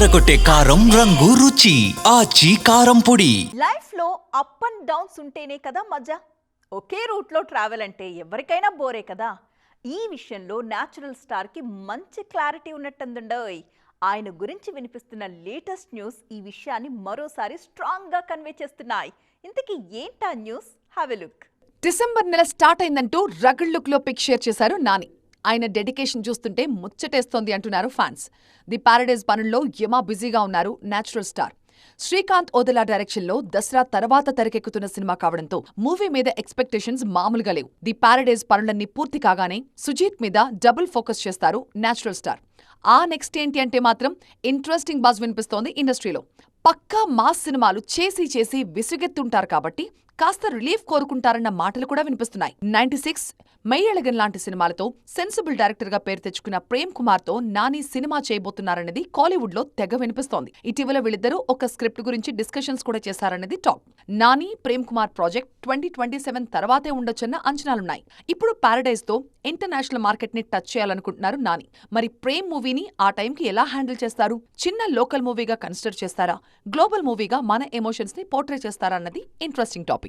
అదరగొట్టే కారం రంగు రుచి ఆచి కారం పొడి. లైఫ్ లో అప్ అండ్ డౌన్స్ ఉంటేనే కదా మజా. ఒకే రూట్ లో ట్రావెల్ అంటే ఎవరికైనా బోరే కదా. ఈ విషయంలో న్యాచురల్ స్టార్ కి మంచి క్లారిటీ ఉన్నట్టుందండోయ్. ఆయన గురించి వినిపిస్తున్న లేటెస్ట్ న్యూస్ ఈ విషయాన్ని మరోసారి స్ట్రాంగ్ గా కన్వే చేస్తున్నాయి. ఇంతకీ ఏంటా news? Have a look. December నెల స్టార్ట్ అయిందంటూ రగడ్ లుక్ లో పిక్ షేర్ చేశారు నాని. ఆయన డెడికేషన్ చూస్తుంటే ముచ్చటేస్తోంది అంటున్నారు ఫ్యాన్స్. ది పారడైజ్ పనుల్లో యమా బిజీగా ఉన్నారు natural star. Srikanth Odela direction లో దసరా తర్వాత తెరకెక్కుతున్న సినిమా కావడంతో మూవీ మీద ఎక్స్పెక్టేషన్స్ మామూలుగా లేవు. ది పారడైజ్ పనులన్నీ పూర్తి కాగానే సుజీత్ మీద డబుల్ ఫోకస్ చేస్తారు న్యాచురల్ స్టార్. ఆ నెక్స్ట్ ఏంటి అంటే మాత్రం ఇంట్రెస్టింగ్ బజ్ వినిపిస్తోంది ఇండస్ట్రీలో. పక్కా మాస్ సినిమాలు చేసి చేసి విసుగెత్తుంటారు కాబట్టి కాస్త రిలీఫ్ కోరుకుంటారన్న మాటలు కూడా వినిపిస్తున్నాయి. 96, మెయ్యళగన్ లాంటి సినిమాలతో సెన్సిబుల్ డైరెక్టర్ గా పేరు తెచ్చుకున్న ప్రేమ్ కుమార్ తో నాని సినిమా చేయబోతున్నారన్నది కాలీవుడ్ లో తెగ వినిపిస్తోంది. ఇటీవల వీళ్ళిద్దరూ ఒక స్క్రిప్ట్ గురించి డిస్కషన్స్ కూడా చేశారన్నది టాక్. నాని ప్రేమ్ కుమార్ ప్రాజెక్ట్ 2027 తర్వాతే ఉండొచ్చన్న అంచనాలున్నాయి. ఇప్పుడు పారడైజ్ తో ఇంటర్నేషనల్ మార్కెట్ ని టచ్ చేయాలనుకుంటున్నారు నాని. మరి ప్రేమ్ మూవీని ఆ టైంకి ఎలా హ్యాండిల్ చేస్తారు? చిన్న లోకల్ మూవీగా కన్సిడర్ చేస్తారా? గ్లోబల్ మూవీగా మన ఎమోషన్స్ ని పోర్ట్రే చేస్తారా అన్నది ఇంట్రెస్టింగ్ టాపిక్.